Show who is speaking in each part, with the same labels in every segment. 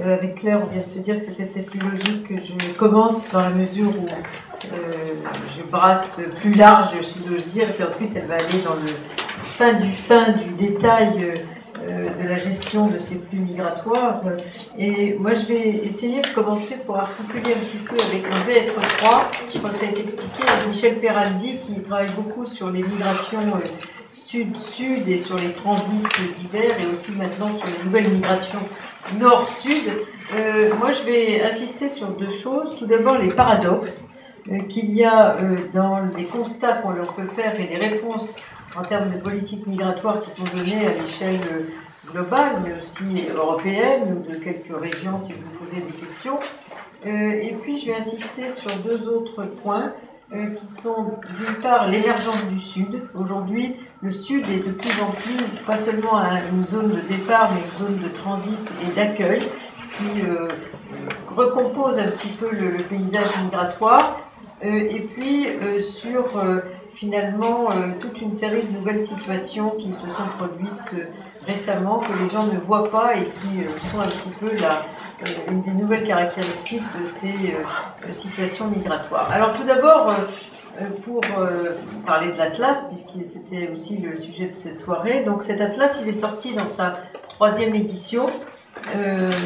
Speaker 1: Avec Claire, on vient de se dire que c'était peut-être plus logique que je commence dans la mesure où je brasse plus large, si j'ose dire, et puis ensuite elle va aller dans le fin du détail de la gestion de ces flux migratoires. Et moi, je vais essayer de commencer pour articuler un petit peu avec le VF3. Je crois que ça a été expliqué avec Michel Peraldi, qui travaille beaucoup sur les migrations sud-sud et sur les transits divers, et aussi maintenant sur les nouvelles migrations nord-sud. Moi, je vais insister sur deux choses. Tout d'abord, les paradoxes qu'il y a dans les constats qu'on peut faire et les réponses en termes de politique migratoire qui sont données à l'échelle globale, mais aussi européenne, ou de quelques régions si vous me posez des questions. Et puis, je vais insister sur deux autres points qui sont, d'une part, l'émergence du Sud. Aujourd'hui, le Sud est de plus en plus, pas seulement une zone de départ, mais une zone de transit et d'accueil, ce qui recompose un petit peu le paysage migratoire. Et puis, sur finalement toute une série de nouvelles situations qui se sont produites récemment, que les gens ne voient pas et qui sont un petit peu une des nouvelles caractéristiques de ces situations migratoires. Alors tout d'abord, pour parler de l'Atlas, puisque c'était aussi le sujet de cette soirée, donc cet Atlas, il est sorti dans sa 3e édition,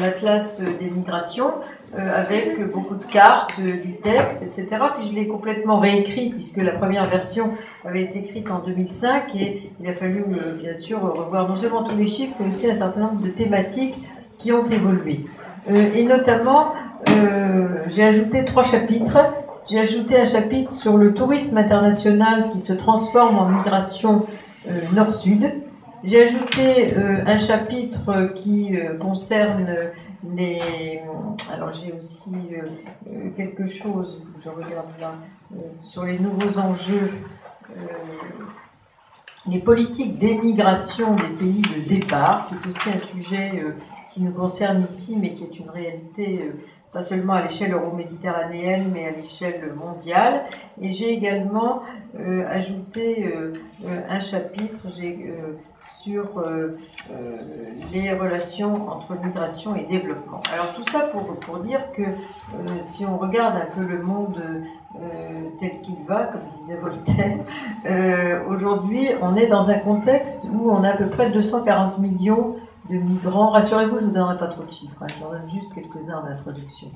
Speaker 1: l'Atlas des migrations, avec beaucoup de cartes, du texte, etc. Puis je l'ai complètement réécrit, puisque la première version avait été écrite en 2005, et il a fallu bien sûr revoir non seulement tous les chiffres, mais aussi un certain nombre de thématiques qui ont évolué. Et notamment, j'ai ajouté 3 chapitres. J'ai ajouté un chapitre sur le tourisme international qui se transforme en migration nord-sud. J'ai ajouté un chapitre qui concerne alors j'ai aussi quelque chose, je regarde là, sur les nouveaux enjeux, les politiques d'émigration des pays de départ, qui est aussi un sujet qui nous concerne ici, mais qui est une réalité pas seulement à l'échelle euro-méditerranéenne, mais à l'échelle mondiale. Et j'ai également ajouté un chapitre sur les relations entre migration et développement. Alors tout ça pour dire que si on regarde un peu le monde tel qu'il va, comme disait Voltaire, aujourd'hui on est dans un contexte où on a à peu près 240 millions de migrants. Rassurez-vous, je ne vous donnerai pas trop de chiffres, je vous donne juste quelques-uns en introduction.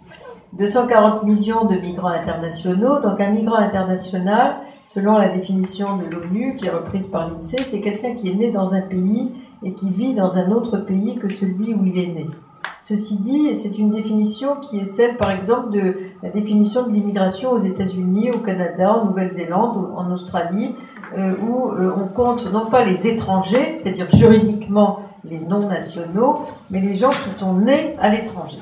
Speaker 1: 240 millions de migrants internationaux. Donc un migrant international, selon la définition de l'ONU, qui est reprise par l'INSEE, c'est quelqu'un qui est né dans un pays et qui vit dans un autre pays que celui où il est né. Ceci dit, c'est une définition qui est celle, par exemple, de la définition de l'immigration aux États-Unis, au Canada, en Nouvelle-Zélande, en Australie, où on compte non pas les étrangers, c'est-à-dire juridiquement les non-nationaux, mais les gens qui sont nés à l'étranger.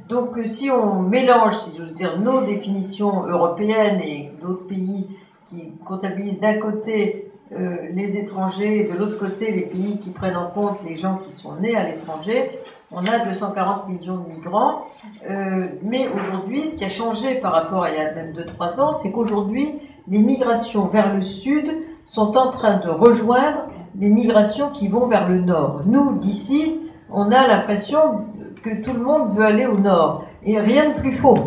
Speaker 1: Donc si on mélange, si j'ose dire, nos définitions européennes et d'autres pays qui comptabilisent d'un côté les étrangers et de l'autre côté les pays qui prennent en compte les gens qui sont nés à l'étranger, on a 240 millions de migrants. Mais aujourd'hui, ce qui a changé par rapport à il y a même 2-3 ans, c'est qu'aujourd'hui, les migrations vers le sud sont en train de rejoindre les migrations qui vont vers le nord. Nous, d'ici, on a l'impression que tout le monde veut aller au nord. Et rien de plus faux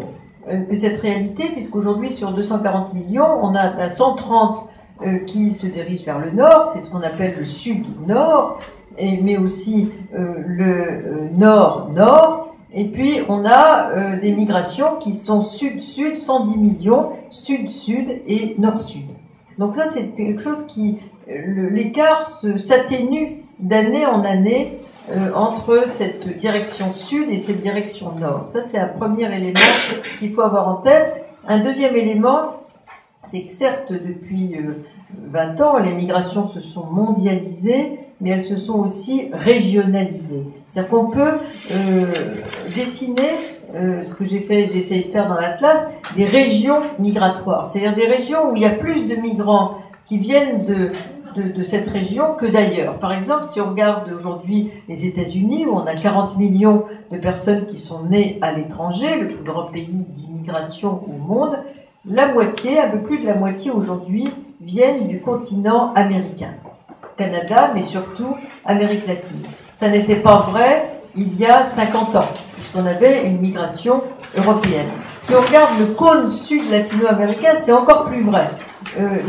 Speaker 1: que cette réalité, puisqu'aujourd'hui, sur 240 millions, on a 130 qui se dirigent vers le nord, c'est ce qu'on appelle le sud-nord, mais aussi le nord-nord. Et puis, on a des migrations qui sont sud-sud, 110 millions, sud-sud et nord-sud. Donc ça, c'est quelque chose qui... l'écart s'atténue d'année en année entre cette direction sud et cette direction nord. Ça, c'est un premier élément qu'il faut avoir en tête. Un deuxième élément, c'est que certes, depuis 20 ans, les migrations se sont mondialisées, mais elles se sont aussi régionalisées. C'est-à-dire qu'on peut dessiner, ce que j'ai essayé de faire dans l'Atlas, des régions migratoires. C'est-à-dire des régions où il y a plus de migrants qui viennent de cette région que d'ailleurs. Par exemple, si on regarde aujourd'hui les États-Unis, où on a 40 millions de personnes qui sont nées à l'étranger, le plus grand pays d'immigration au monde, la moitié, un peu plus de la moitié aujourd'hui, viennent du continent américain. Canada, mais surtout Amérique latine. Ça n'était pas vrai il y a 50 ans, puisqu'on avait une migration européenne. Si on regarde le cône sud latino-américain, c'est encore plus vrai.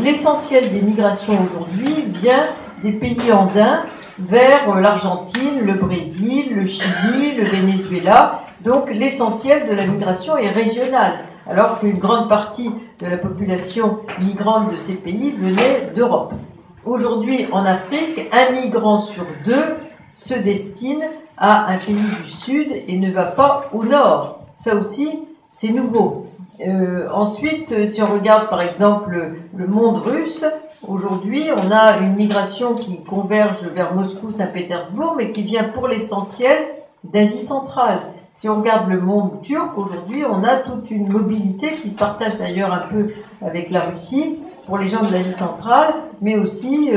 Speaker 1: L'essentiel des migrations aujourd'hui vient des pays andins vers l'Argentine, le Brésil, le Chili, le Venezuela. Donc l'essentiel de la migration est régionale, alors qu'une grande partie de la population migrante de ces pays venait d'Europe. Aujourd'hui, en Afrique, un migrant sur deux se destine à un pays du Sud et ne va pas au Nord. Ça aussi, c'est nouveau. Ensuite, si on regarde par exemple le monde russe, aujourd'hui, on a une migration qui converge vers Moscou, Saint-Pétersbourg, mais qui vient pour l'essentiel d'Asie centrale. Si on regarde le monde turc, aujourd'hui, on a toute une mobilité qui se partage d'ailleurs un peu avec la Russie pour les gens de l'Asie centrale, mais aussi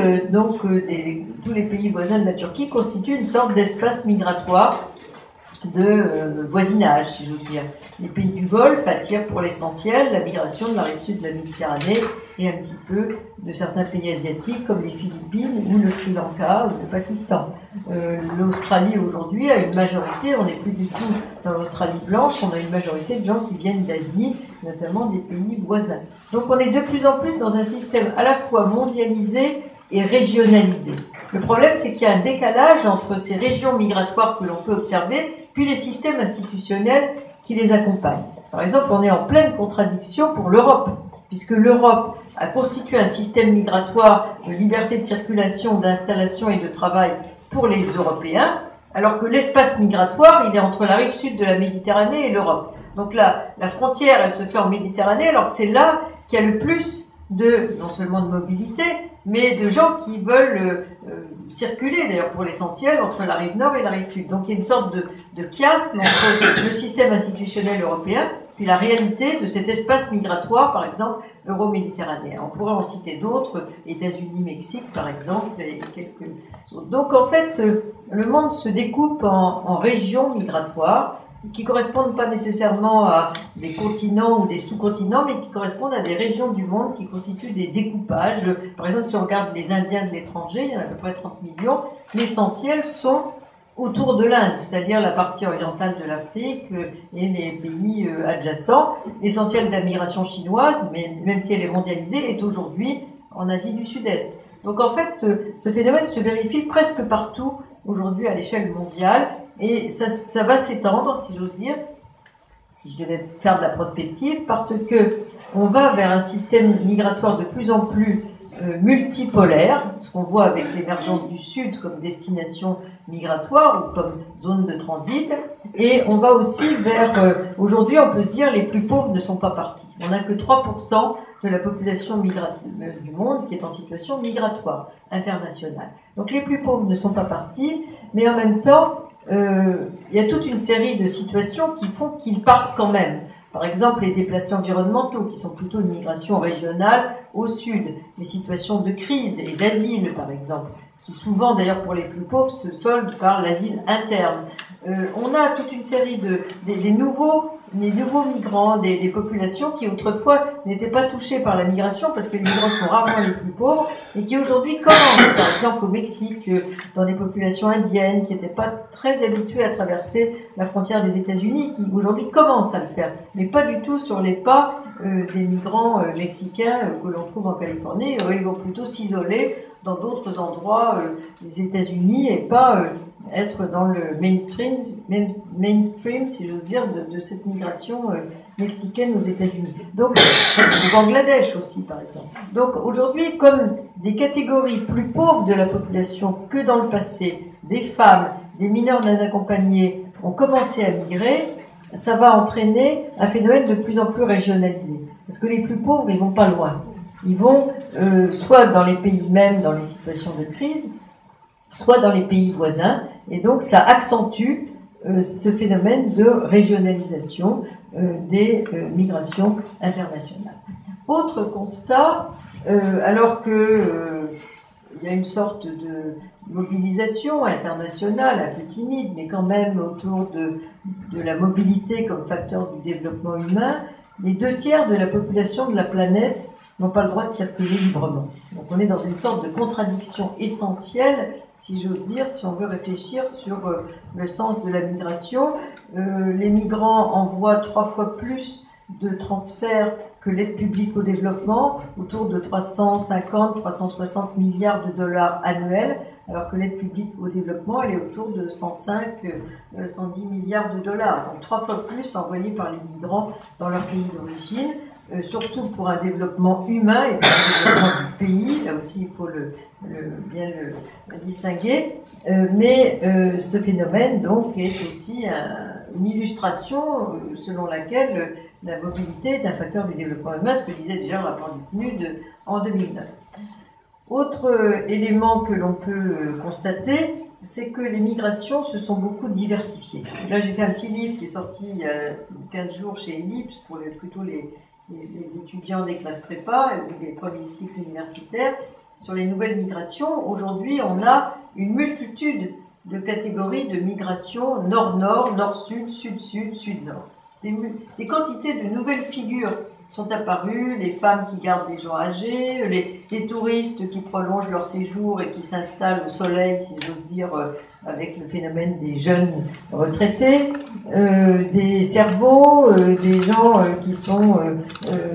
Speaker 1: tous les pays voisins de la Turquie constituent une sorte d'espace migratoire de voisinage, si j'ose dire. Les pays du Golfe attirent pour l'essentiel la migration de la rive sud de la Méditerranée et un petit peu de certains pays asiatiques comme les Philippines ou le Sri Lanka ou le Pakistan. L'Australie aujourd'hui a une majorité, on n'est plus du tout dans l'Australie blanche, on a une majorité de gens qui viennent d'Asie, notamment des pays voisins. Donc on est de plus en plus dans un système à la fois mondialisé et régionalisé. Le problème, c'est qu'il y a un décalage entre ces régions migratoires que l'on peut observer, puis les systèmes institutionnels qui les accompagnent. Par exemple, on est en pleine contradiction pour l'Europe, puisque l'Europe a constitué un système migratoire de liberté de circulation, d'installation et de travail pour les Européens, alors que l'espace migratoire, il est entre la rive sud de la Méditerranée et l'Europe. Donc là, la frontière, elle se fait en Méditerranée, alors que c'est là qu'il y a le plus non seulement de mobilité, mais de gens qui veulent circuler, d'ailleurs pour l'essentiel, entre la rive nord et la rive sud. Donc il y a une sorte de chiasme entre le système institutionnel européen puis la réalité de cet espace migratoire, par exemple, euro-méditerranéen. On pourrait en citer d'autres, États-Unis, Mexique, par exemple, et quelques autres. Donc en fait, le monde se découpe en régions migratoires, qui correspondent pas nécessairement à des continents ou des sous-continents, mais qui correspondent à des régions du monde qui constituent des découpages. Par exemple, si on regarde les Indiens de l'étranger, il y en a à peu près 30 millions, l'essentiel sont autour de l'Inde, c'est-à-dire la partie orientale de l'Afrique et les pays adjacents. L'essentiel de la migration chinoise, mais même si elle est mondialisée, est aujourd'hui en Asie du Sud-Est. Donc en fait, ce phénomène se vérifie presque partout aujourd'hui à l'échelle mondiale, et ça va s'étendre, si j'ose dire, si je devais faire de la prospective, parce que on va vers un système migratoire de plus en plus multipolaire, ce qu'on voit avec l'émergence du Sud comme destination migratoire ou comme zone de transit, et on va aussi vers, aujourd'hui on peut se dire, les plus pauvres ne sont pas partis. On n'a que 3% de la population du monde qui est en situation migratoire internationale. Donc les plus pauvres ne sont pas partis, mais en même temps, il y a toute une série de situations qui font qu'ils partent quand même. Par exemple, les déplacés environnementaux, qui sont plutôt une migration régionale au sud, les situations de crise et d'asile, par exemple, qui souvent, d'ailleurs pour les plus pauvres, se soldent par l'asile interne. On a toute une série des nouveaux migrants, des populations qui autrefois n'étaient pas touchées par la migration parce que les migrants sont rarement les plus pauvres et qui aujourd'hui commencent, par exemple au Mexique, dans des populations indiennes qui n'étaient pas très habituées à traverser la frontière des États-Unis, qui aujourd'hui commencent à le faire, mais pas du tout sur les pas des migrants mexicains que l'on trouve en Californie. Ils vont plutôt s'isoler dans d'autres endroits des États-Unis et pas être dans le mainstream, si j'ose dire, de cette migration mexicaine aux États-Unis. Donc, au Bangladesh aussi, par exemple. Donc, aujourd'hui, comme des catégories plus pauvres de la population que dans le passé, des femmes, des mineurs non accompagnés ont commencé à migrer, ça va entraîner un phénomène de plus en plus régionalisé. Parce que les plus pauvres, ils vont pas loin. Ils vont soit dans les pays mêmes, dans les situations de crise, soit dans les pays voisins, et donc ça accentue ce phénomène de régionalisation des migrations internationales. Autre constat, alors que il y a une sorte de mobilisation internationale, un peu timide, mais quand même autour de la mobilité comme facteur du développement humain, les 2 tiers de la population de la planète n'ont pas le droit de circuler librement. Donc on est dans une sorte de contradiction essentielle, si j'ose dire, si on veut réfléchir sur le sens de la migration. Les migrants envoient 3 fois plus de transferts que l'aide publique au développement, autour de 350-360 milliards de dollars annuels, alors que l'aide publique au développement, elle est autour de 105-110 milliards de dollars. Donc 3 fois plus envoyés par les migrants dans leur pays d'origine, surtout pour un développement humain et pour un développement du pays. Là aussi, il faut bien le distinguer. Mais ce phénomène, donc, est aussi une illustration selon laquelle la mobilité est un facteur du développement humain, ce que disait déjà le rapport du PNUD en 2009. Autre élément que l'on peut constater, c'est que les migrations se sont beaucoup diversifiées. Là, j'ai fait un petit livre qui est sorti il y a 15 jours chez Ellipse pour plutôt les étudiants des classes prépa ou des premiers cycles universitaires sur les nouvelles migrations. Aujourd'hui, on a une multitude de catégories de migration nord-nord, nord-sud, sud-sud, sud-nord. Des quantités de nouvelles figures sont apparues, les femmes qui gardent des gens âgés, les touristes qui prolongent leur séjour et qui s'installent au soleil, si j'ose dire, avec le phénomène des jeunes retraités, des cerveaux, des gens qui sont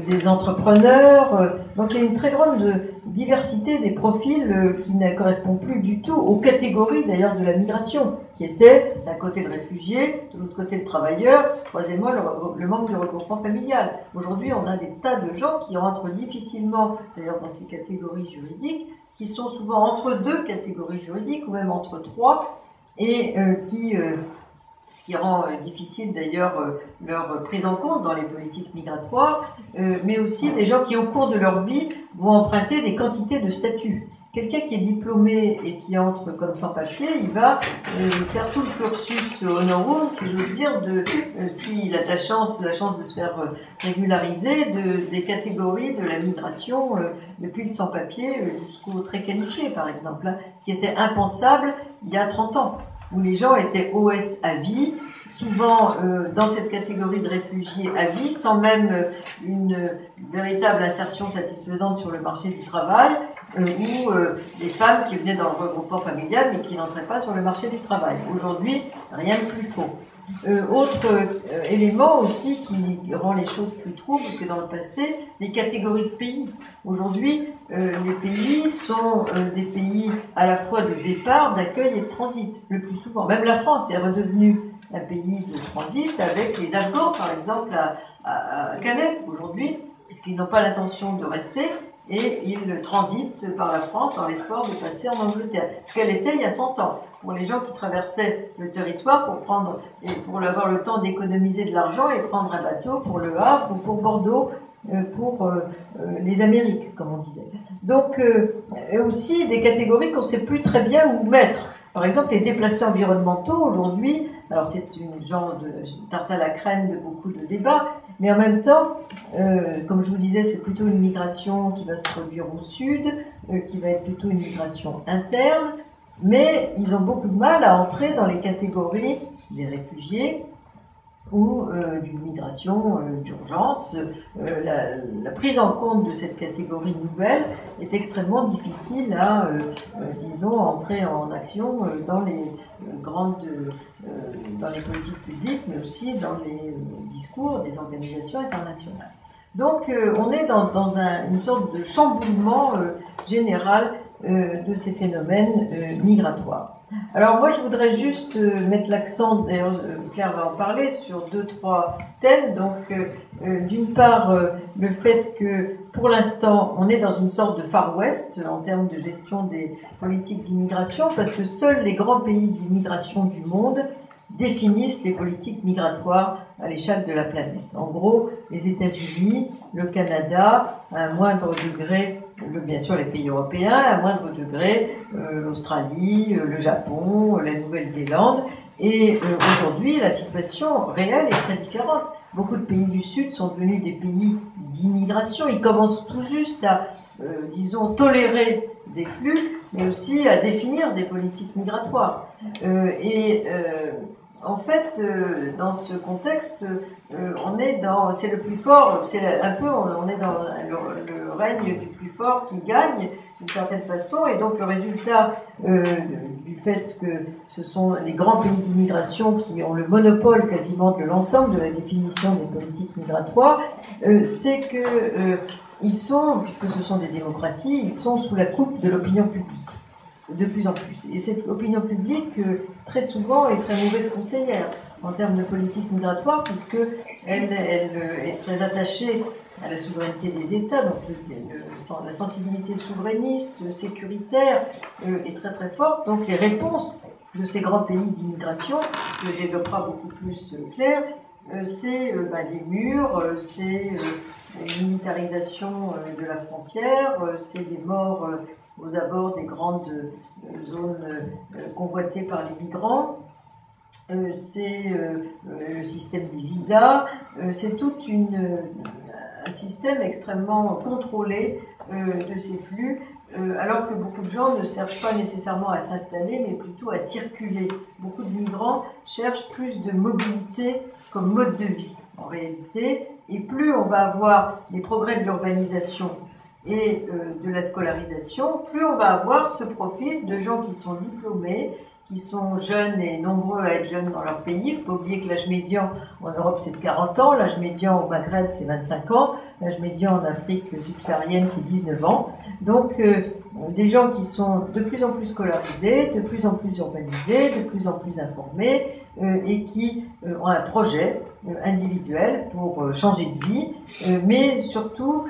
Speaker 1: des entrepreneurs. Donc il y a une très grande diversité des profils qui ne correspondent plus du tout aux catégories d'ailleurs de la migration, qui étaient d'un côté le réfugié, de l'autre côté le travailleur, troisièmement le manque de regroupement familial. Aujourd'hui, on a des tas de gens qui rentrent difficilement d'ailleurs dans ces catégories juridiques, qui sont souvent entre 2 catégories juridiques ou même entre 3, et ce qui rend difficile d'ailleurs leur prise en compte dans les politiques migratoires, mais aussi des gens qui au cours de leur vie vont emprunter des quantités de statuts. Quelqu'un qui est diplômé et qui entre comme sans-papier, il va faire tout le cursus honorum, si j'ose dire, s'il a la chance de se faire régulariser, des catégories de la migration, depuis le sans-papier jusqu'au très qualifié, par exemple, hein, ce qui était impensable il y a 30 ans, où les gens étaient OS à vie, souvent dans cette catégorie de réfugiés à vie, sans même une véritable insertion satisfaisante sur le marché du travail, ou des femmes qui venaient dans le regroupement familial mais qui n'entraient pas sur le marché du travail. Aujourd'hui, rien de plus faux. Autre élément aussi qui rend les choses plus troubles que dans le passé, les catégories de pays. Aujourd'hui, les pays sont des pays à la fois de départ, d'accueil et de transit, le plus souvent. Même la France est redevenue un pays de transit avec les Afghans, par exemple, à Calais aujourd'hui, puisqu'ils n'ont pas l'intention de rester, et ils transitent par la France dans l'espoir de passer en Angleterre. Ce qu'elle était il y a 100 ans. Pour les gens qui traversaient le territoire pour avoir le temps d'économiser de l'argent et prendre un bateau pour Le Havre ou pour Bordeaux, pour les Amériques, comme on disait. Donc, aussi des catégories qu'on ne sait plus très bien où mettre. Par exemple, les déplacés environnementaux, aujourd'hui, alors c'est une genre de tarte à la crème de beaucoup de débats, mais en même temps, comme je vous disais, c'est plutôt une migration qui va se produire au sud, qui va être plutôt une migration interne, mais ils ont beaucoup de mal à entrer dans les catégories des réfugiés ou d'une migration d'urgence. La prise en compte de cette catégorie nouvelle est extrêmement difficile à, disons, entrer en action dans les dans les politiques publiques, mais aussi dans les discours des organisations internationales. Donc, on est dans une sorte de chamboulement général de ces phénomènes migratoires. Alors moi je voudrais juste mettre l'accent, d'ailleurs Claire va en parler, sur 2-3 thèmes. Donc d'une part le fait que pour l'instant on est dans une sorte de Far West en termes de gestion des politiques d'immigration, parce que seuls les grands pays d'immigration du monde définissent les politiques migratoires à l'échelle de la planète. En gros, les États-Unis, le Canada, à un moindre degré, bien sûr les pays européens, à un moindre degré, l'Australie, le Japon, la Nouvelle-Zélande. Et aujourd'hui, la situation réelle est très différente. Beaucoup de pays du Sud sont devenus des pays d'immigration. Ils commencent tout juste à, disons, tolérer des flux, mais aussi à définir des politiques migratoires. En fait, dans ce contexte, c'est le plus fort, on est dans le règne du plus fort qui gagne d'une certaine façon, et donc le résultat du fait que ce sont les grands pays d'immigration qui ont le monopole quasiment de l'ensemble de la définition des politiques migratoires, c'est que ils sont, puisque ce sont des démocraties, ils sont sous la coupe de l'opinion publique. De plus en plus. Et cette opinion publique, très souvent, est très mauvaise conseillère en termes de politique migratoire, puisqu'elle est très attachée à la souveraineté des États, donc la sensibilité souverainiste, sécuritaire est très très forte. Donc les réponses de ces grands pays d'immigration, que développera beaucoup plus Claire, c'est des murs, c'est une militarisation de la frontière, c'est des morts aux abords des grandes zones convoitées par les migrants. C'est le système des visas. C'est tout un système extrêmement contrôlé de ces flux, alors que beaucoup de gens ne cherchent pas nécessairement à s'installer, mais plutôt à circuler. Beaucoup de migrants cherchent plus de mobilité comme mode de vie, en réalité. Et plus on va avoir les progrès de l'urbanisation et de la scolarisation, plus on va avoir ce profil de gens qui sont diplômés, qui sont jeunes et nombreux à être jeunes dans leur pays. Il ne faut pas oublier que l'âge médian en Europe c'est de 40 ans, l'âge médian au Maghreb c'est 25 ans, l'âge médian en Afrique subsaharienne c'est 19 ans. Donc des gens qui sont de plus en plus scolarisés, de plus en plus urbanisés, de plus en plus informés et qui ont un projet individuel pour changer de vie, mais surtout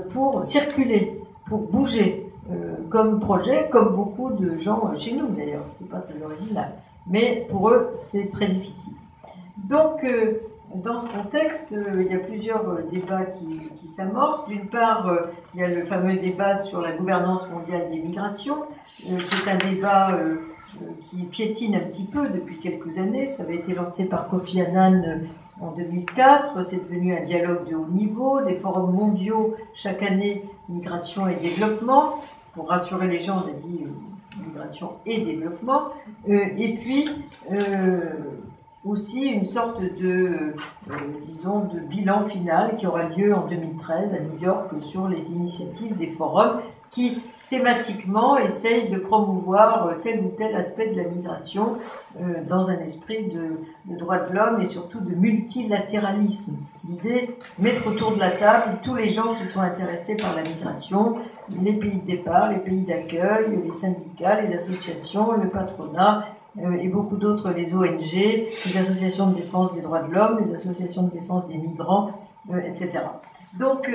Speaker 1: pour circuler, pour bouger. Comme projet, comme beaucoup de gens chez nous d'ailleurs, ce qui n'est pas très original. Mais pour eux, c'est très difficile. Donc, dans ce contexte, il y a plusieurs débats qui s'amorcent. D'une part, il y a le fameux débat sur la gouvernance mondiale des migrations. C'est un débat qui piétine un petit peu depuis quelques années. Ça avait été lancé par Kofi Annan en 2004, c'est devenu un dialogue de haut niveau, des forums mondiaux chaque année, migration et développement. Pour rassurer les gens, on a dit migration et développement. Et puis, aussi une sorte de bilan final qui aura lieu en 2013 à New York sur les initiatives des forums qui, thématiquement, essayent de promouvoir tel ou tel aspect de la migration dans un esprit de droits de l'homme et surtout de multilatéralisme. L'idée, mettre autour de la table tous les gens qui sont intéressés par la migration, les pays de départ, les pays d'accueil, les syndicats, les associations, le patronat et beaucoup d'autres, les ONG, les associations de défense des droits de l'homme, les associations de défense des migrants, etc. Donc,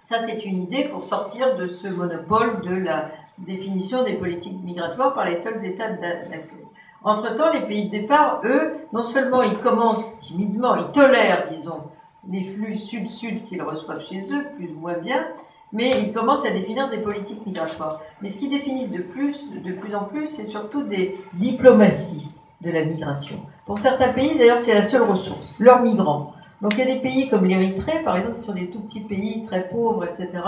Speaker 1: ça, c'est une idée pour sortir de ce monopole de la définition des politiques migratoires par les seuls États d'accueil. Entre-temps, les pays de départ, eux, non seulement ils commencent timidement, ils tolèrent, disons, les flux sud-sud qu'ils reçoivent chez eux, plus ou moins bien, mais ils commencent à définir des politiques migratoires. Mais ce qu'ils définissent de plus en plus, c'est surtout des diplomaties de la migration. Pour certains pays, d'ailleurs, c'est la seule ressource, leurs migrants. Donc il y a des pays comme l'Érythrée, par exemple, qui sont des tout petits pays très pauvres, etc.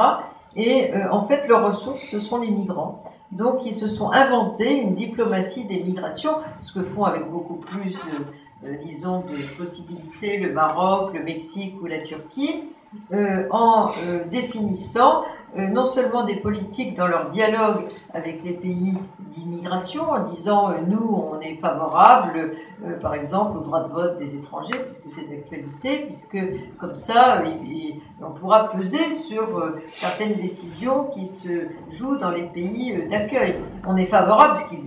Speaker 1: Et en fait, leurs ressources, ce sont les migrants. Donc ils se sont inventés une diplomatie des migrations, ce que font avec beaucoup plus de possibilités le Maroc, le Mexique ou la Turquie, en définissant non seulement des politiques dans leur dialogue avec les pays d'immigration, en disant nous on est favorable par exemple au droit de vote des étrangers, puisque c'est d'actualité, puisque comme ça on pourra peser sur certaines décisions qui se jouent dans les pays d'accueil. On est favorable, parce qu'ils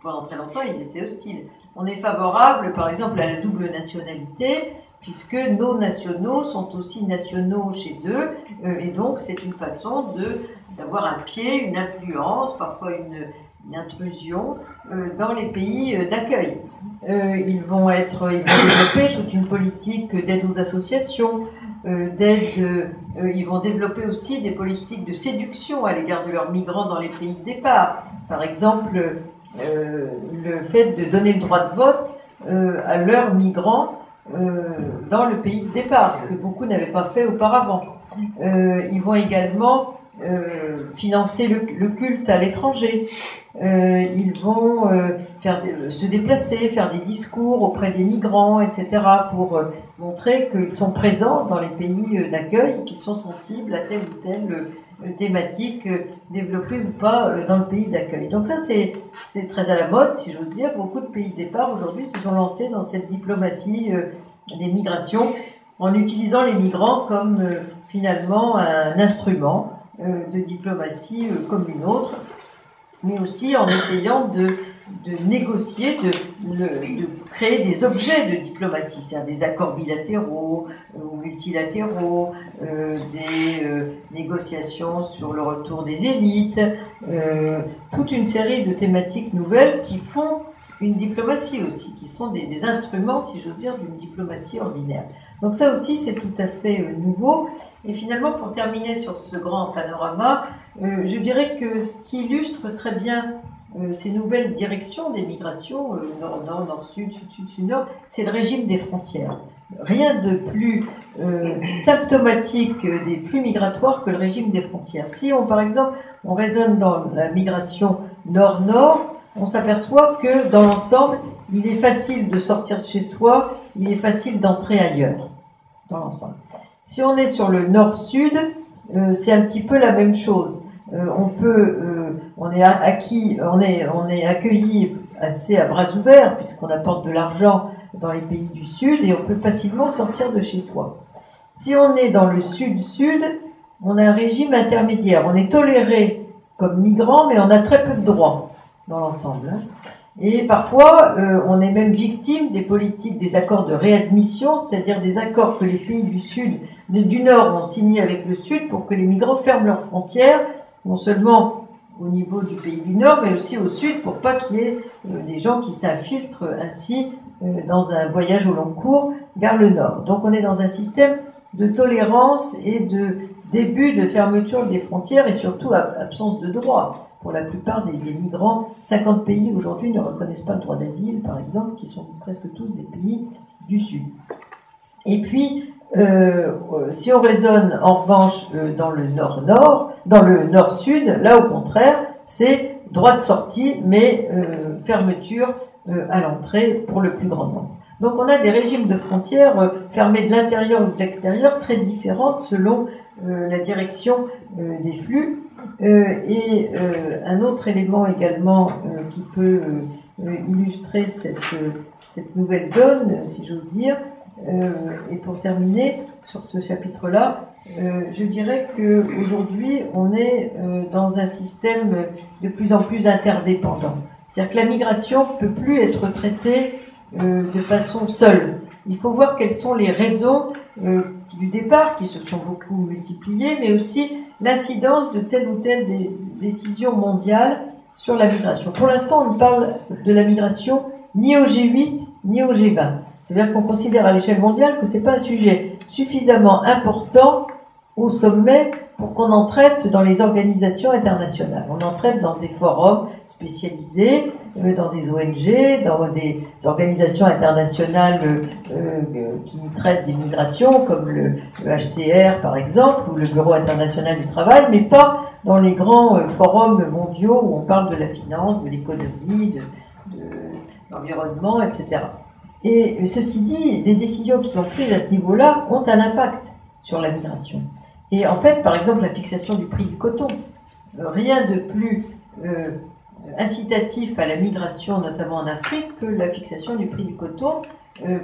Speaker 1: pendant très longtemps ils étaient hostiles. On est favorable par exemple à la double nationalité, puisque nos nationaux sont aussi nationaux chez eux, et donc c'est une façon d'avoir un pied, une influence, parfois une intrusion dans les pays d'accueil. Ils vont développer toute une politique d'aide aux associations, ils vont développer aussi des politiques de séduction à l'égard de leurs migrants dans les pays de départ. Par exemple, le fait de donner le droit de vote à leurs migrants dans le pays de départ, ce que beaucoup n'avaient pas fait auparavant. Ils vont également financer le culte à l'étranger. Ils vont se déplacer, faire des discours auprès des migrants, etc., pour montrer qu'ils sont présents dans les pays d'accueil, qu'ils sont sensibles à telle ou telle thématique développée ou pas dans le pays d'accueil. Donc ça, c'est très à la mode, si j'ose dire. Beaucoup de pays de départ aujourd'hui se sont lancés dans cette diplomatie des migrations en utilisant les migrants comme finalement un instrument de diplomatie comme une autre, mais aussi en essayant de négocier, de créer des objets de diplomatie, c'est-à-dire des accords bilatéraux ou multilatéraux, des négociations sur le retour des élites, toute une série de thématiques nouvelles qui font une diplomatie aussi, qui sont des instruments, si j'ose dire, d'une diplomatie ordinaire. Donc ça aussi, c'est tout à fait nouveau. Et finalement, pour terminer sur ce grand panorama, je dirais que ce qui illustre très bien ces nouvelles directions des migrations, nord-nord, nord-sud, sud-sud, sud-nord, c'est le régime des frontières. Rien de plus symptomatique des flux migratoires que le régime des frontières. Si par exemple, on raisonne dans la migration nord-nord, on s'aperçoit que dans l'ensemble, il est facile de sortir de chez soi, il est facile d'entrer ailleurs, dans l'ensemble. Si on est sur le nord-sud, c'est un petit peu la même chose. On est accueilli assez à bras ouverts, puisqu'on apporte de l'argent dans les pays du sud, et on peut facilement sortir de chez soi. Si on est dans le sud-sud, on a un régime intermédiaire. On est toléré comme migrant, mais on a très peu de droits dans l'ensemble. Et parfois, on est même victime des politiques, des accords de réadmission, c'est-à-dire des accords que les pays du Nord ont signés avec le Sud pour que les migrants ferment leurs frontières, non seulement au niveau du pays du Nord, mais aussi au Sud, pour pas qu'il y ait des gens qui s'infiltrent ainsi dans un voyage au long cours vers le Nord. Donc on est dans un système de tolérance et de début de fermeture des frontières et surtout absence de droit. Pour la plupart des migrants, 50 pays aujourd'hui ne reconnaissent pas le droit d'asile, par exemple, qui sont presque tous des pays du Sud. Et puis, si on raisonne en revanche dans le nord-nord, dans le nord-sud, là au contraire, c'est droit de sortie, mais fermeture à l'entrée pour le plus grand nombre. Donc on a des régimes de frontières fermés de l'intérieur ou de l'extérieur très différentes selon la direction des flux. Et un autre élément également qui peut illustrer cette nouvelle donne, si j'ose dire, et pour terminer sur ce chapitre-là, je dirais qu'aujourd'hui on est dans un système de plus en plus interdépendant. C'est-à-dire que la migration ne peut plus être traitée de façon seule. Il faut voir quelles sont les raisons du départ qui se sont beaucoup multipliées, mais aussi l'incidence de telle ou telle décision mondiale sur la migration. Pour l'instant, on ne parle de la migration ni au G8 ni au G20. C'est-à-dire qu'on considère à l'échelle mondiale que ce n'est pas un sujet suffisamment important au sommet pour qu'on en traite dans les organisations internationales. On en traite dans des forums spécialisés, dans des ONG, dans des organisations internationales qui traitent des migrations, comme le HCR par exemple, ou le Bureau international du travail, mais pas dans les grands forums mondiaux où on parle de la finance, de l'économie, de l'environnement, etc. Et ceci dit, des décisions qui sont prises à ce niveau-là ont un impact sur la migration. Et en fait, par exemple, la fixation du prix du coton, rien de plus incitatif à la migration, notamment en Afrique, que la fixation du prix du coton,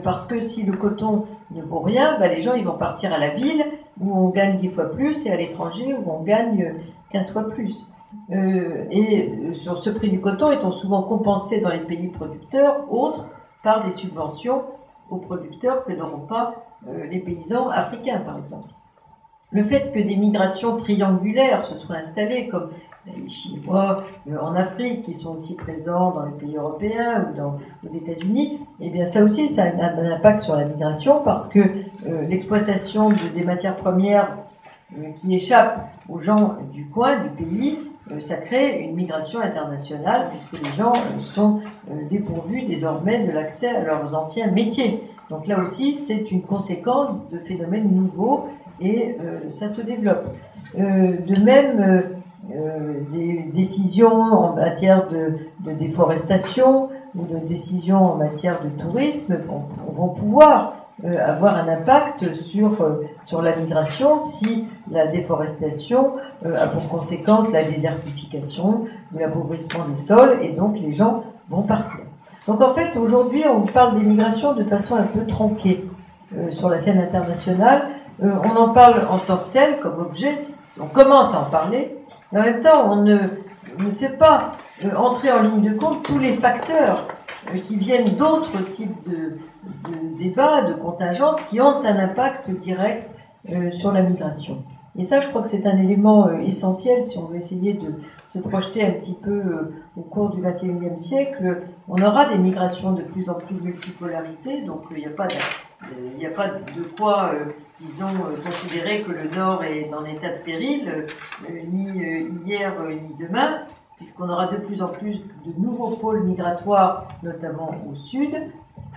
Speaker 1: parce que si le coton ne vaut rien, les gens ils vont partir à la ville où on gagne 10 fois plus et à l'étranger où on gagne 15 fois plus. Et sur ce prix du coton étant souvent compensé dans les pays producteurs, autres, par des subventions aux producteurs que n'auront pas les paysans africains, par exemple. Le fait que des migrations triangulaires se soient installées, comme les Chinois en Afrique, qui sont aussi présents dans les pays européens ou aux États-Unis, eh bien ça aussi, ça a un impact sur la migration parce que l'exploitation des matières premières qui échappent aux gens du coin, du pays, ça crée une migration internationale puisque les gens sont dépourvus désormais de l'accès à leurs anciens métiers. Donc là aussi, c'est une conséquence de phénomènes nouveaux et ça se développe. De même, des décisions en matière de déforestation ou de décisions en matière de tourisme vont pouvoir avoir un impact sur la migration si la déforestation a pour conséquence la désertification ou l'appauvrissement des sols, et donc les gens vont partir. Donc en fait, aujourd'hui, on parle des migrations de façon un peu tronquée sur la scène internationale. On en parle en tant que tel, comme objet, on commence à en parler, mais en même temps, on ne fait pas entrer en ligne de compte tous les facteurs qui viennent d'autres types de débats, de contingences, qui ont un impact direct sur la migration. Et ça, je crois que c'est un élément essentiel si on veut essayer de se projeter un petit peu au cours du XXIe siècle. On aura des migrations de plus en plus multipolarisées, donc il n'y a pas de quoi, disons, considérer que le Nord est en état de péril, ni hier ni demain, puisqu'on aura de plus en plus de nouveaux pôles migratoires, notamment au sud.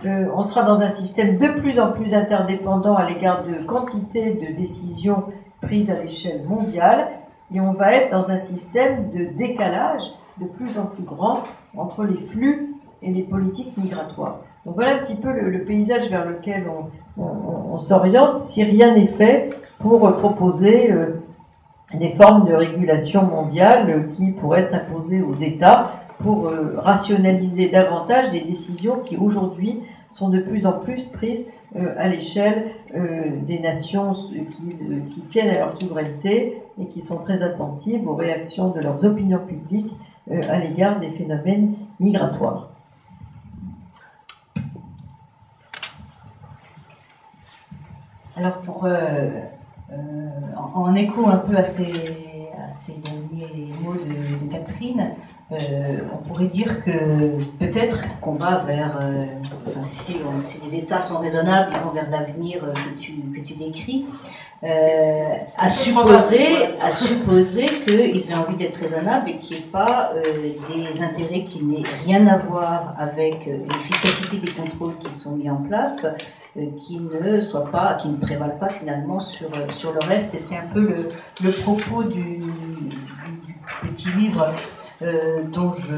Speaker 1: On sera dans un système de plus en plus interdépendant à l'égard de quantité de décisions prises à l'échelle mondiale, et on va être dans un système de décalage de plus en plus grand entre les flux et les politiques migratoires. Donc voilà un petit peu le paysage vers lequel on s'oriente si rien n'est fait pour proposer des formes de régulation mondiale qui pourraient s'imposer aux États pour rationaliser davantage des décisions qui aujourd'hui sont de plus en plus prises à l'échelle des nations qui tiennent à leur souveraineté et qui sont très attentives aux réactions de leurs opinions publiques à l'égard des phénomènes migratoires.
Speaker 2: Alors en écho un peu à ces derniers mots de Catherine, on pourrait dire que peut-être qu'on va vers, si les États sont raisonnables, ils vont vers l'avenir que tu décris, à supposer qu'ils aient envie d'être raisonnables et qu'il n'y ait pas des intérêts qui n'aient rien à voir avec l'efficacité des contrôles qui sont mis en place, qui ne prévalent pas finalement sur le reste. Et c'est un peu le propos du petit livre dont je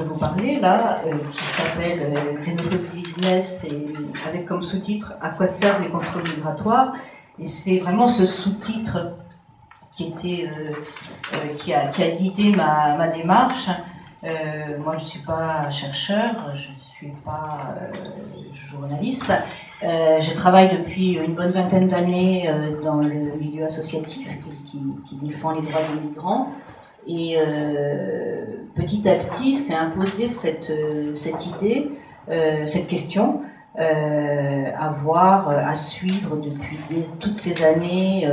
Speaker 2: vous parlais là, qui s'appelle Xenophobie Business, et avec comme sous-titre « À quoi servent les contrôles migratoires ?» Et c'est vraiment ce sous-titre qui a guidé ma démarche. Moi, je suis pas chercheur, je suis pas journaliste. Je travaille depuis une bonne vingtaine d'années dans le milieu associatif qui défend les droits des migrants. Et petit à petit, s'est imposée cette idée, cette question, à suivre depuis toutes ces années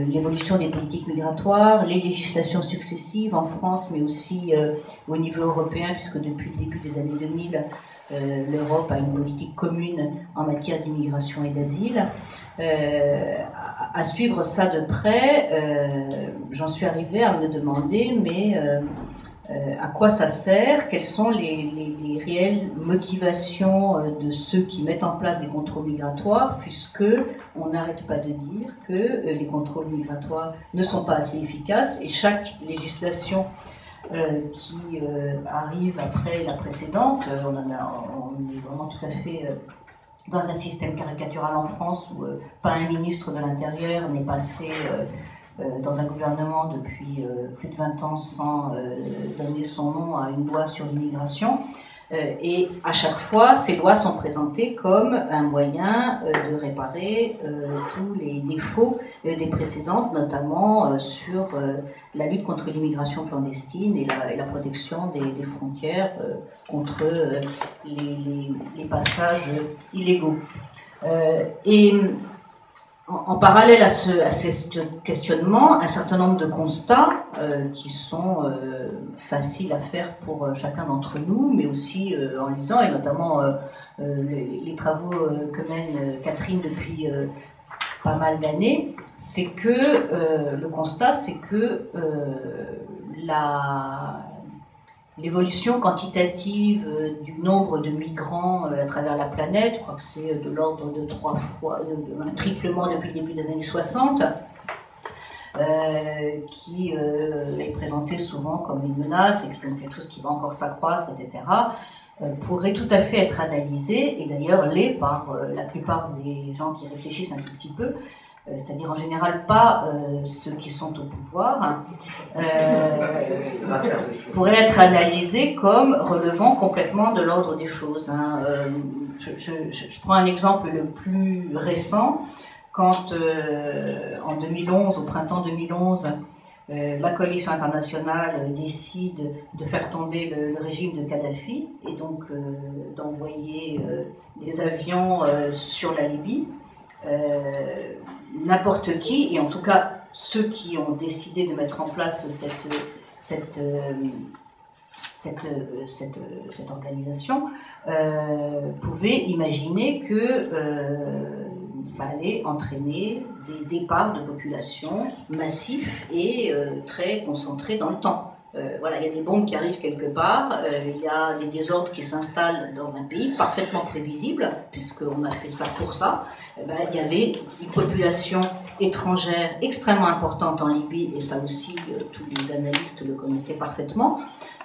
Speaker 2: l'évolution des politiques migratoires, les législations successives en France, mais aussi au niveau européen, puisque depuis le début des années 2000, l'Europe a une politique commune en matière d'immigration et d'asile. À suivre ça de près, j'en suis arrivée à me demander, mais à quoi ça sert? Quelles sont les réelles motivations de ceux qui mettent en place des contrôles migratoires, puisque on n'arrête pas de dire que les contrôles migratoires ne sont pas assez efficaces, et chaque législation qui arrive après la précédente, on est vraiment tout à fait dans un système caricatural en France où pas un ministre de l'Intérieur n'est passé dans un gouvernement depuis plus de 20 ans sans donner son nom à une loi sur l'immigration. Et à chaque fois, ces lois sont présentées comme un moyen de réparer tous les défauts des précédentes, notamment sur la lutte contre l'immigration clandestine et la protection des frontières contre les passages illégaux. Et en parallèle à ce questionnement, un certain nombre de constats qui sont faciles à faire pour chacun d'entre nous, mais aussi en lisant, et notamment les travaux que mène Catherine depuis pas mal d'années, c'est que le constat, c'est que l'évolution quantitative du nombre de migrants à travers la planète, je crois que c'est de l'ordre de 3 fois, un triplement depuis le début des années 60, qui est présenté souvent comme une menace et puis comme quelque chose qui va encore s'accroître, etc., pourrait tout à fait être analysé, et d'ailleurs l'est par la plupart des gens qui réfléchissent un tout petit peu, c'est-à-dire en général pas ceux qui sont au pouvoir, pourrait être analysé comme relevant complètement de l'ordre des choses. Hein. Je prends un exemple le plus récent, quand en 2011, au printemps 2011, la coalition internationale décide de faire tomber le régime de Kadhafi et donc d'envoyer des avions sur la Libye. N'importe qui, et en tout cas ceux qui ont décidé de mettre en place cette organisation, pouvaient imaginer que ça allait entraîner des départs de population massifs et très concentrés dans le temps. Voilà, il y a des bombes qui arrivent quelque part, il y a des désordres qui s'installent dans un pays parfaitement prévisible, puisqu'on a fait ça pour ça. Il y avait une population étrangère extrêmement importante en Libye, et ça aussi, tous les analystes le connaissaient parfaitement.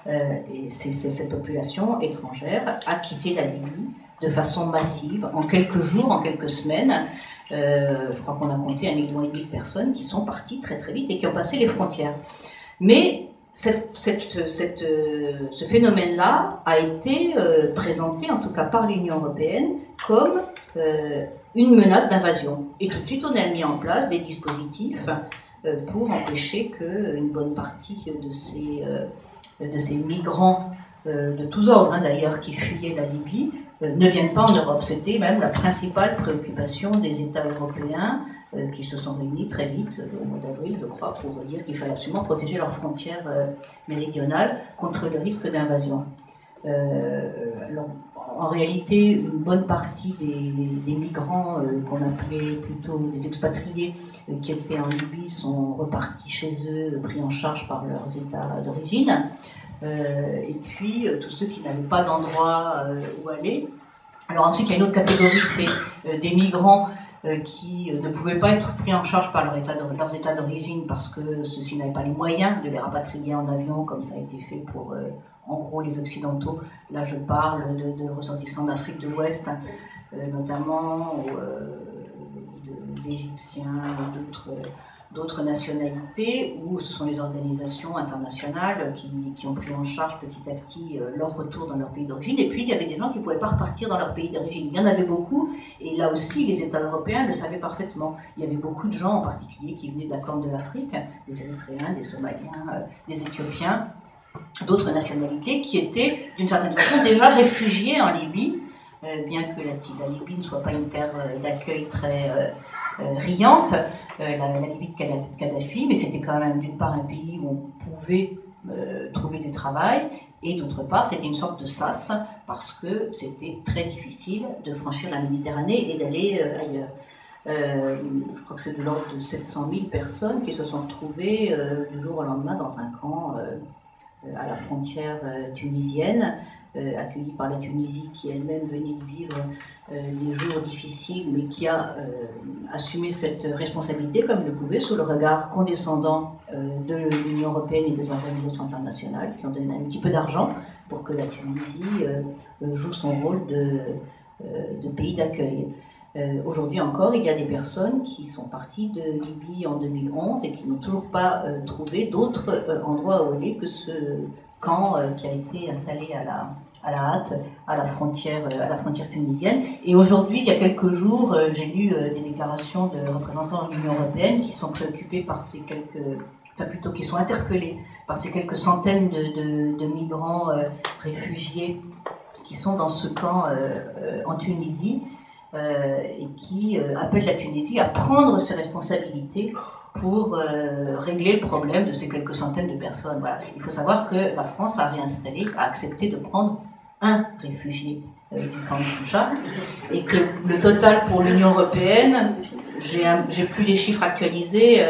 Speaker 2: Et cette population étrangère a quitté la Libye de façon massive, en quelques jours, en quelques semaines. Je crois qu'on a compté 1,5 million de personnes qui sont parties très très vite et qui ont passé les frontières. Mais ce phénomène-là a été présenté, en tout cas par l'Union européenne, comme une menace d'invasion. Et tout de suite, on a mis en place des dispositifs pour empêcher qu'une bonne partie de ces migrants de tous ordres, hein, d'ailleurs, qui fuyaient la Libye, ne viennent pas en Europe. C'était même la principale préoccupation des États européens qui se sont réunis très vite, au mois d'avril, je crois, pour dire qu'il fallait absolument protéger leurs frontières méridionales contre le risque d'invasion. Alors, en réalité, une bonne partie des migrants qu'on appelait plutôt des expatriés qui étaient en Libye sont repartis chez eux, pris en charge par leurs États d'origine. Et puis, tous ceux qui n'avaient pas d'endroit où aller. Alors ensuite, il y a une autre catégorie, c'est des migrants qui ne pouvaient pas être pris en charge par leurs États d'origine parce que ceux-ci n'avaient pas les moyens de les rapatrier en avion, comme ça a été fait pour, en gros, les Occidentaux. Là, je parle de ressortissants d'Afrique de l'Ouest, notamment d'Égyptiens et d'autres nationalités, où ce sont les organisations internationales qui ont pris en charge petit à petit leur retour dans leur pays d'origine. Et puis, il y avait des gens qui ne pouvaient pas repartir dans leur pays d'origine. Il y en avait beaucoup, et là aussi, les États européens le savaient parfaitement. Il y avait beaucoup de gens, en particulier, qui venaient de la Corne de l'Afrique, des Érythréens, des Somaliens, des Éthiopiens, d'autres nationalités, qui étaient, d'une certaine façon, déjà réfugiés en Libye, bien que la Libye ne soit pas une terre d'accueil très riante, la Libye de Kadhafi, mais c'était quand même d'une part un pays où on pouvait trouver du travail, et d'autre part c'était une sorte de sas, parce que c'était très difficile de franchir la Méditerranée et d'aller ailleurs. Je crois que c'est de l'ordre de 700 000 personnes qui se sont retrouvées du jour au lendemain dans un camp à la frontière tunisienne, accueillie par la Tunisie qui elle-même venait de vivre des jours difficiles, mais qui a assumé cette responsabilité comme le pouvait, sous le regard condescendant de l'Union européenne et des organisations internationales qui ont donné un petit peu d'argent pour que la Tunisie joue son rôle de pays d'accueil. Aujourd'hui encore, il y a des personnes qui sont parties de Libye en 2011 et qui n'ont toujours pas trouvé d'autres endroits où aller que ce camp qui a été installé à la hâte, à la frontière tunisienne. Et aujourd'hui, il y a quelques jours, j'ai lu des déclarations de représentants de l'Union européenne qui sont préoccupés par qui sont interpellés par ces quelques centaines de migrants réfugiés qui sont dans ce camp en Tunisie et qui appellent la Tunisie à prendre ses responsabilités pour régler le problème de ces quelques centaines de personnes. Voilà. Il faut savoir que la France a accepté de prendre un réfugié du camp de Choucha, et que le total pour l'Union européenne, j'ai plus les chiffres actualisés,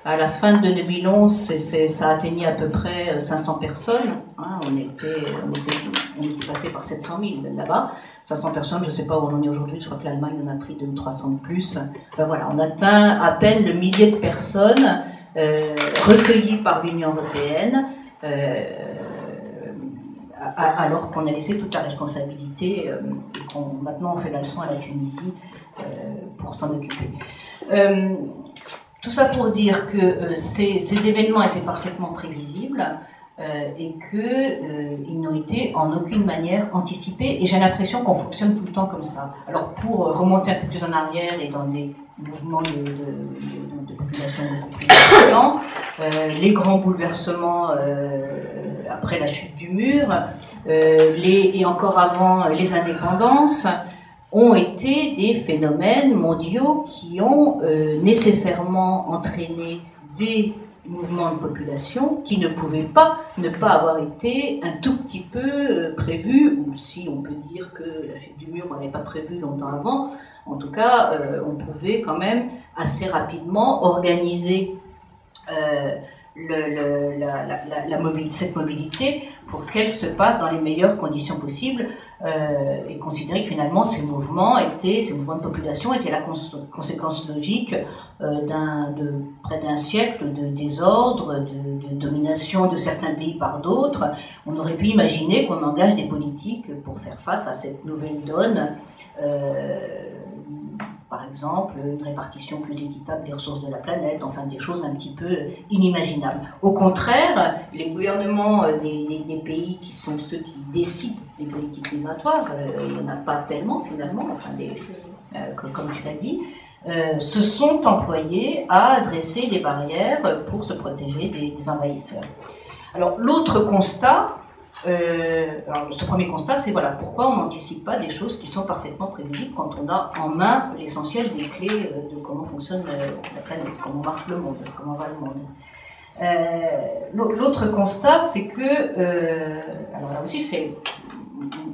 Speaker 2: à la fin de 2011, ça atteignait à peu près 500 personnes. Hein, on était passé par 700 000 là-bas. 500 personnes, je ne sais pas où on en est aujourd'hui, je crois que l'Allemagne en a pris 200 ou 300 de plus. Enfin, voilà, on atteint à peine le millier de personnes recueillis par l'Union européenne, alors qu'on a laissé toute la responsabilité et maintenant on fait la leçon à la Tunisie pour s'en occuper. Tout ça pour dire que ces événements étaient parfaitement prévisibles et qu'ils n'ont été en aucune manière anticipés, et j'ai l'impression qu'on fonctionne tout le temps comme ça. Alors pour remonter un peu plus en arrière et dans des mouvements de population beaucoup plus importants, les grands bouleversements après la chute du mur et encore avant les indépendances ont été des phénomènes mondiaux qui ont nécessairement entraîné des mouvements de population qui ne pouvaient pas ne pas avoir été un tout petit peu prévus, ou si on peut dire que la chute du mur on n'avait pas prévu longtemps avant, en tout cas on pouvait quand même assez rapidement organiser cette mobilité pour qu'elle se passe dans les meilleures conditions possibles et considérer que finalement ces mouvements de population étaient la conséquence logique de près d'un siècle de désordre, de domination de certains pays par d'autres. On aurait pu imaginer qu'on engage des politiques pour faire face à cette nouvelle donne. Par exemple, une répartition plus équitable des ressources de la planète, enfin des choses un petit peu inimaginables. Au contraire, les gouvernements des pays qui sont ceux qui décident des politiques migratoires, il n'y en a pas tellement finalement, enfin comme tu l'as dit, se sont employés à dresser des barrières pour se protéger des envahisseurs. Alors l'autre constat, ce premier constat, c'est voilà, pourquoi on n'anticipe pas des choses qui sont parfaitement prévisibles quand on a en main l'essentiel des clés de comment fonctionne la planète, comment marche le monde, comment va le monde. L'autre constat, c'est que, alors là aussi c'est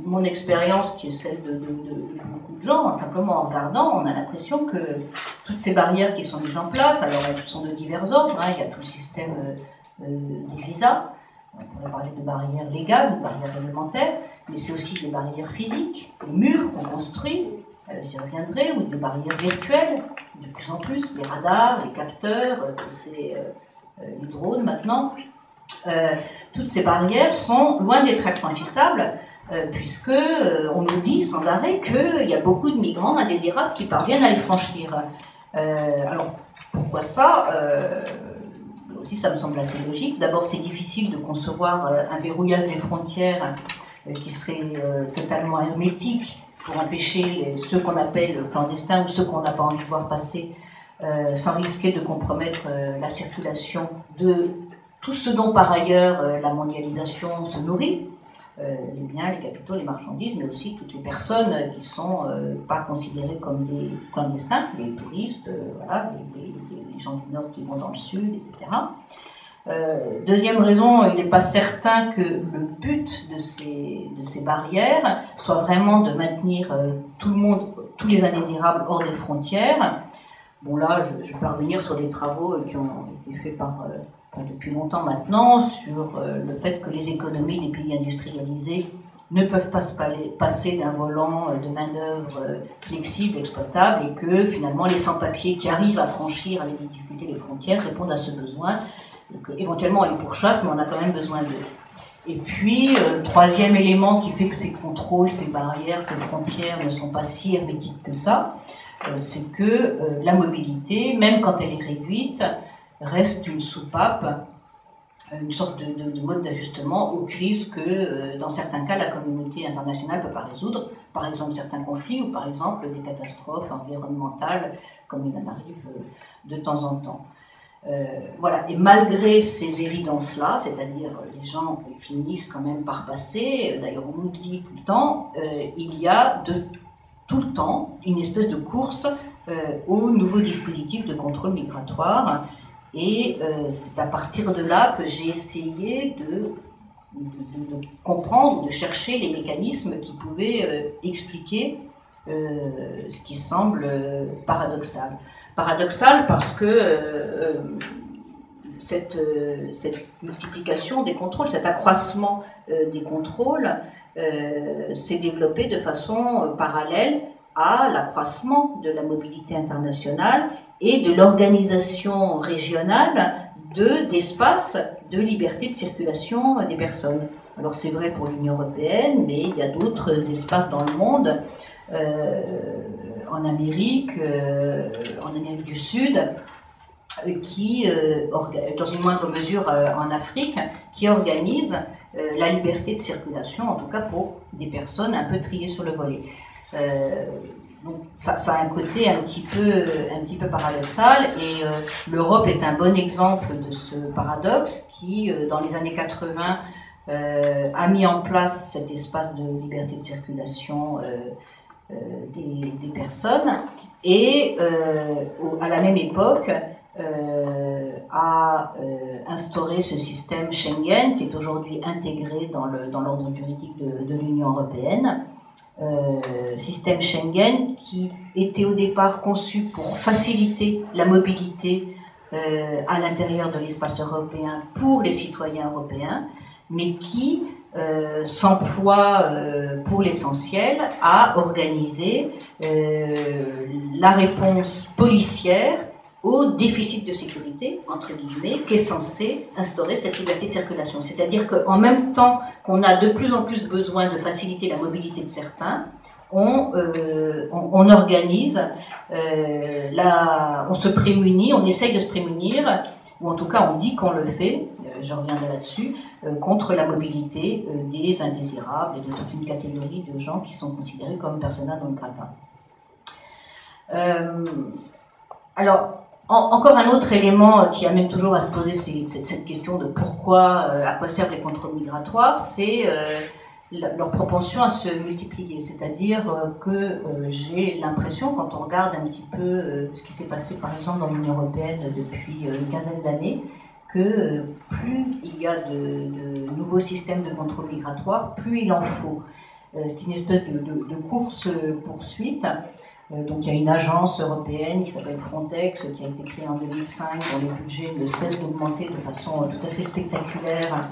Speaker 2: mon expérience qui est celle de beaucoup de gens, simplement en regardant, on a l'impression que toutes ces barrières qui sont mises en place, alors elles sont de divers ordres, il y a tout le système des visas. On pourrait parler de barrières légales, de barrières réglementaires, mais c'est aussi des barrières physiques, les murs qu'on construit, j'y reviendrai, ou des barrières virtuelles, de plus en plus, les radars, les capteurs, les drones maintenant. Toutes ces barrières sont loin d'être infranchissables, puisque on nous dit sans arrêt qu'il y a beaucoup de migrants indésirables qui parviennent à les franchir. Alors, pourquoi ça aussi, ça me semble assez logique. D'abord, c'est difficile de concevoir un verrouillage des frontières qui serait totalement hermétique pour empêcher ceux qu'on appelle clandestins ou ceux qu'on n'a pas envie de voir passer sans risquer de compromettre la circulation de tout ce dont par ailleurs la mondialisation se nourrit, les biens, les capitaux, les marchandises, mais aussi toutes les personnes qui ne sont pas considérées comme des clandestins, les touristes, voilà, les gens du Nord qui vont dans le Sud, etc. Deuxième raison, il n'est pas certain que le but de ces barrières soit vraiment de maintenir tout le monde, tous les indésirables hors des frontières. Bon là, je vais revenir sur des travaux qui ont été faits depuis longtemps maintenant sur le fait que les économies des pays industrialisés ne peuvent pas se passer d'un volant de main-d'œuvre flexible, exploitable, et que finalement les sans-papiers qui arrivent à franchir avec des difficultés les frontières répondent à ce besoin. Donc, éventuellement on les pourchasse, mais on a quand même besoin d'eux. Et puis, troisième élément qui fait que ces contrôles, ces barrières, ces frontières ne sont pas si hermétiques que ça, c'est que la mobilité, même quand elle est réduite, reste une soupape, une sorte de mode d'ajustement aux crises que, dans certains cas, la communauté internationale ne peut pas résoudre. Par exemple, certains conflits ou par exemple des catastrophes environnementales, comme il en arrive de temps en temps. Voilà. Et malgré ces évidences-là, c'est-à-dire les gens finissent quand même par passer, d'ailleurs on nous le dit tout le temps, il y a tout le temps une espèce de course aux nouveaux dispositifs de contrôle migratoire. Et c'est à partir de là que j'ai essayé de comprendre, de chercher les mécanismes qui pouvaient expliquer ce qui semble paradoxal. Paradoxal parce que cette multiplication des contrôles, cet accroissement des contrôles s'est développé de façon parallèle à l'accroissement de la mobilité internationale et de l'organisation régionale d'espace de liberté de circulation des personnes. Alors c'est vrai pour l'Union européenne, mais il y a d'autres espaces dans le monde, en Amérique du Sud, qui, dans une moindre mesure en Afrique, qui organisent la liberté de circulation, en tout cas pour des personnes un peu triées sur le volet. Donc ça a un côté un petit peu paradoxal, et l'Europe est un bon exemple de ce paradoxe qui, dans les années 80, a mis en place cet espace de liberté de circulation des personnes, et à la même époque a instauré ce système Schengen qui est aujourd'hui intégré dans l'ordre juridique de l'Union européenne. Système Schengen qui était au départ conçu pour faciliter la mobilité à l'intérieur de l'espace européen pour les citoyens européens, mais qui s'emploie pour l'essentiel à organiser la réponse policière au déficit de sécurité, entre guillemets, qui est censé instaurer cette liberté de circulation. C'est-à-dire qu'en même temps qu'on a de plus en plus besoin de faciliter la mobilité de certains, on organise, on se prémunit, on essaye de se prémunir, ou en tout cas on dit qu'on le fait, je reviendrai là-dessus, contre la mobilité des indésirables et de toute une catégorie de gens qui sont considérés comme persona non grata. Alors, encore un autre élément qui amène toujours à se poser cette question de pourquoi, à quoi servent les contrôles migratoires, c'est leur propension à se multiplier. C'est-à-dire que j'ai l'impression, quand on regarde un petit peu ce qui s'est passé par exemple dans l'Union européenne depuis une quinzaine d'années, que plus il y a de nouveaux systèmes de contrôle migratoire, plus il en faut. C'est une espèce de course-poursuite. Donc il y a une agence européenne qui s'appelle Frontex, qui a été créée en 2005, dont le budget ne cesse d'augmenter de façon tout à fait spectaculaire,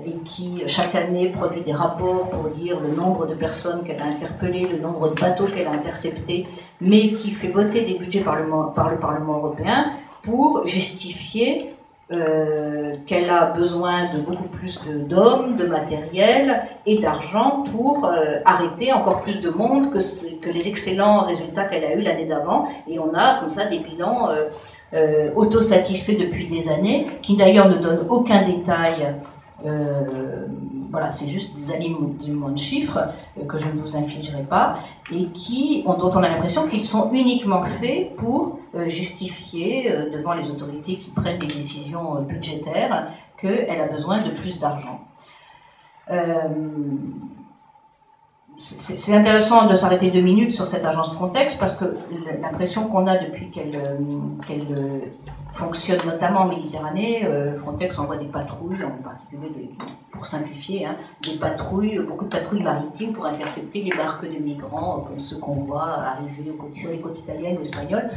Speaker 2: et qui chaque année produit des rapports pour dire le nombre de personnes qu'elle a interpellées, le nombre de bateaux qu'elle a interceptés, mais qui fait voter des budgets par le Parlement européen pour justifier qu'elle a besoin de beaucoup plus d'hommes, de matériel et d'argent pour arrêter encore plus de monde que les excellents résultats qu'elle a eu l'année d'avant. Et on a comme ça des bilans autosatisfaits depuis des années, qui d'ailleurs ne donnent aucun détail. Voilà, c'est juste des alignements de chiffres que je ne vous infligerai pas, et dont on a l'impression qu'ils sont uniquement faits pour justifier devant les autorités qui prennent des décisions budgétaires qu'elle a besoin de plus d'argent. C'est intéressant de s'arrêter 2 minutes sur cette agence Frontex, parce que l'impression qu'on a depuis qu'elle fonctionne notamment en Méditerranée, Frontex envoie des patrouilles, en particulier, pour simplifier, des patrouilles, beaucoup de patrouilles maritimes pour intercepter les barques de migrants, comme ceux qu'on voit arriver sur les côtes italiennes ou espagnoles.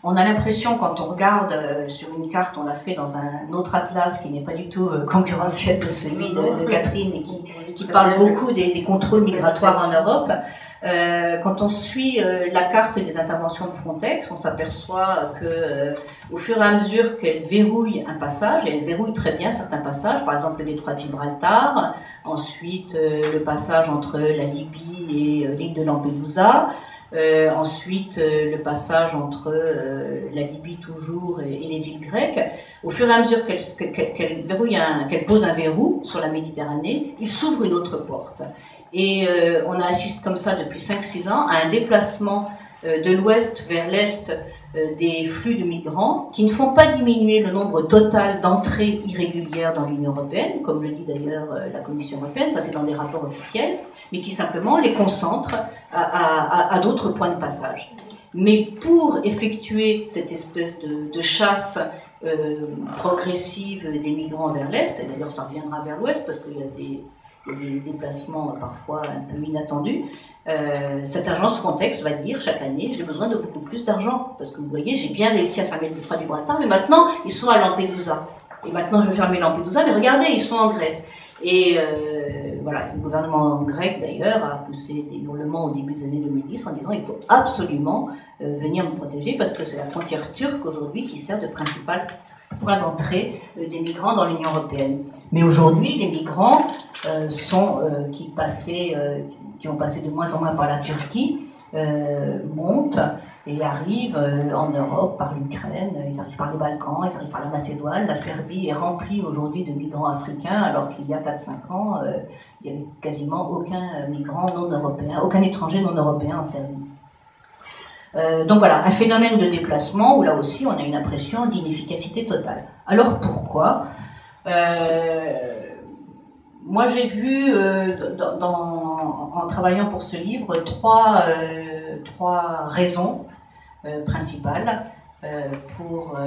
Speaker 2: On a l'impression, quand on regarde sur une carte, on l'a fait dans un autre atlas qui n'est pas du tout concurrentiel de celui de Catherine, et qui parle beaucoup des contrôles migratoires en Europe. Quand on suit la carte des interventions de Frontex, on s'aperçoit que au fur et à mesure qu'elle verrouille un passage, et elle verrouille très bien certains passages, par exemple le détroit de Gibraltar, ensuite le passage entre la Libye et l'île de Lampedusa, ensuite le passage entre la Libye toujours et les îles grecques. Au fur et à mesure qu'elle pose un verrou sur la Méditerranée, il s'ouvre une autre porte. Et on assiste comme ça depuis 5-6 ans à un déplacement de l'ouest vers l'est des flux de migrants qui ne font pas diminuer le nombre total d'entrées irrégulières dans l'Union européenne, comme le dit d'ailleurs la Commission européenne, ça c'est dans les rapports officiels, mais qui simplement les concentrent à d'autres points de passage. Mais pour effectuer cette espèce de chasse progressive des migrants vers l'est, et d'ailleurs ça reviendra vers l'ouest parce qu'il y a des déplacements parfois un peu inattendus, cette agence Frontex va dire chaque année j'ai besoin de beaucoup plus d'argent parce que vous voyez j'ai bien réussi à fermer le détroit du Gibraltar, mais maintenant ils sont à Lampedusa et maintenant je vais fermer Lampedusa, mais regardez ils sont en Grèce. Et voilà, le gouvernement grec d'ailleurs a poussé des hurlements au début des années 2010 en disant il faut absolument venir nous protéger parce que c'est la frontière turque aujourd'hui qui sert de principal point d'entrée des migrants dans l'Union européenne. Mais aujourd'hui, les migrants qui ont passé de moins en moins par la Turquie montent et arrivent en Europe par l'Ukraine, ils arrivent par les Balkans, ils arrivent par la Macédoine. La Serbie est remplie aujourd'hui de migrants africains, alors qu'il y a 4-5 ans, il n'y avait quasiment aucun migrant non européen, aucun étranger non européen en Serbie. Donc voilà, un phénomène de déplacement où là aussi on a une impression d'inefficacité totale. Alors pourquoi moi j'ai vu en travaillant pour ce livre trois raisons principales pour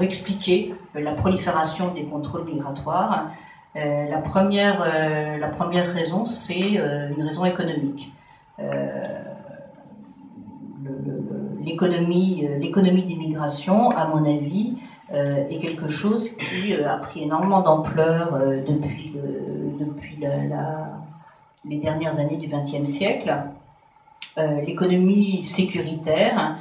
Speaker 2: expliquer la prolifération des contrôles migratoires. La première raison, c'est une raison économique. L'économie des migrations, à mon avis, est quelque chose qui a pris énormément d'ampleur depuis les dernières années du XXe siècle. L'économie sécuritaire,